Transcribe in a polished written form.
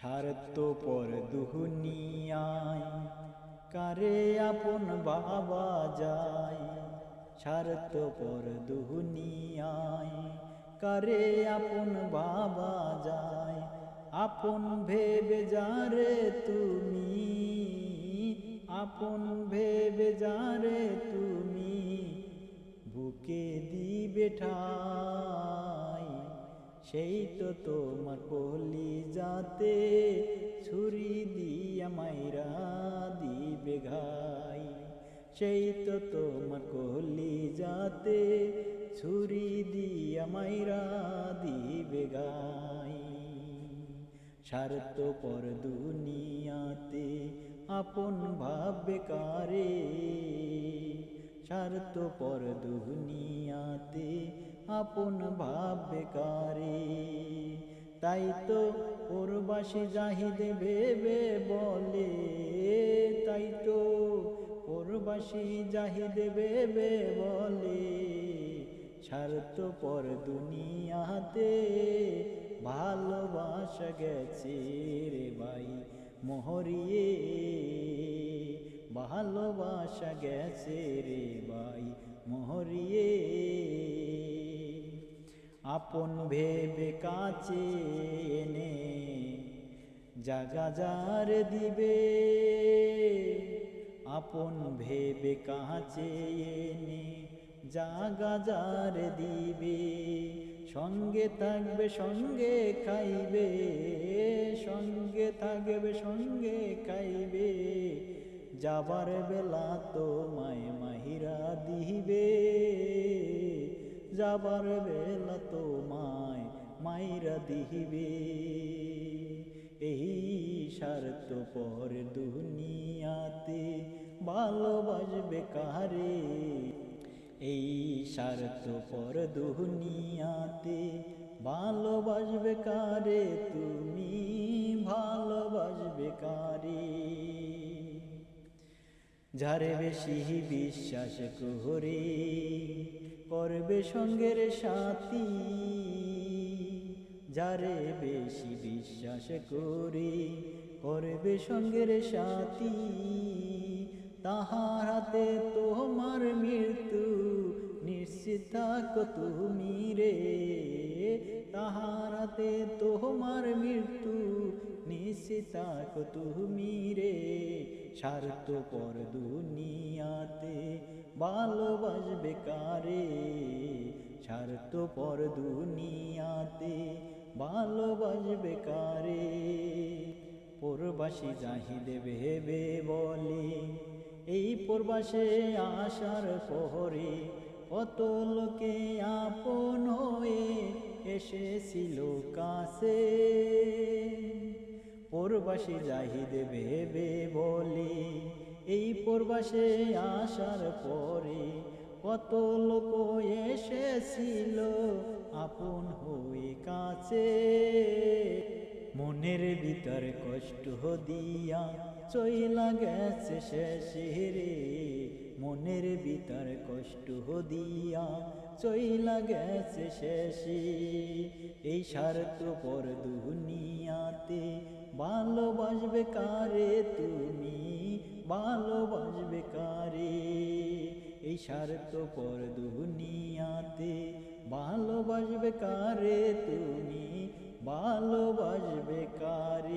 স্বার্থপর দুনিয়ায় কারে আপন বাবা যায়। স্বার্থপর দুনিয়ায় কারে আপন বাবা যায়। আপন ভেবে যারে তুমি, আপন ভেবে যারে তুমি বুকে দিবে ঠাই। সেই তো তোমার কলিজাতে ছুরি দিয়া মাইরা দিবে ঘাই। সেই তো তোমার কলিজাতে ছুরি দিয়া মাইরা দিবে ঘাই। স্বার্থপর দুনিয়াতে আপন ভাববে কারে। স্বার্থপর দুনিয়াতে আপন ভাববে কারে। তাই তো প্রবাসী জাহিদ ভেবে বলে, তাই তো প্রবাসী জাহিদ ভেবে বলে, স্বার্থপর দুনিয়াতে ভালোবাসা গেছে রে ভাই মহরিয়ে। ভালোবাসা গেছে রে ভাই মহরিয়ে। আপন ভেবে কাছে এনে জাগা যার দিবে। আপন ভেবে কাছে এনে জাগা যার দিবে। সঙ্গে থাকবে সঙ্গে খাইবে, সঙ্গে থাকবে সঙ্গে খাইবে। যাবার বেলা তোমায় মাহিরা দিবে। যাবার বেলা তোমায় মাইরা দিবে। এই স্বার্থপর দুনিয়াতে ভালোবাসবে কারে। এই স্বার্থপর দুনিয়াতে ভালোবাসবে কারে। তুমি ভালোবাসবে কারে। যারে বেশি বিশ্বাস করে করবে সঙ্গের সাথী। যারে বেশি বিশ্বাস করে করবে সঙ্গের সাথী। তাহার হাতে তোমার মৃত্যু নিশ্চিত থাকো তুমি রে। তাহার হাতে তোমার মৃত্যু নিশ্চিত থাকো তুমি রে। স্বার্থপর দুনিয়াতে ভালোবাসবে কারে। স্বার্থপর দুনিয়াতে ভালোবাসবে কারে। প্রবাসী জাহিদ ভেবে বলে, এই প্রবাসে আসার পরে কত লোকে আপন হয়ে এসেছিল কাছে। প্রবাসী জাহিদ ভেবে বলে, এই প্রবাসে আসার পরে কত লোক এসেছিল আপন হয়ে কাছে। মনের ভিতর কষ্ট দিয়া চইলা গেছে শেষে রে। মনের ভিতর কষ্ট দিয়া চইলা গেছে শেষে। এই স্বার্থপর দুনিয়াতে ভালোবাসবে কারে তুমি ভালোবাসবে কারে। এই স্বার্থপর দুনিয়াতে ভালোবাসবে কারে তুমি ভালোবাসবে কারে।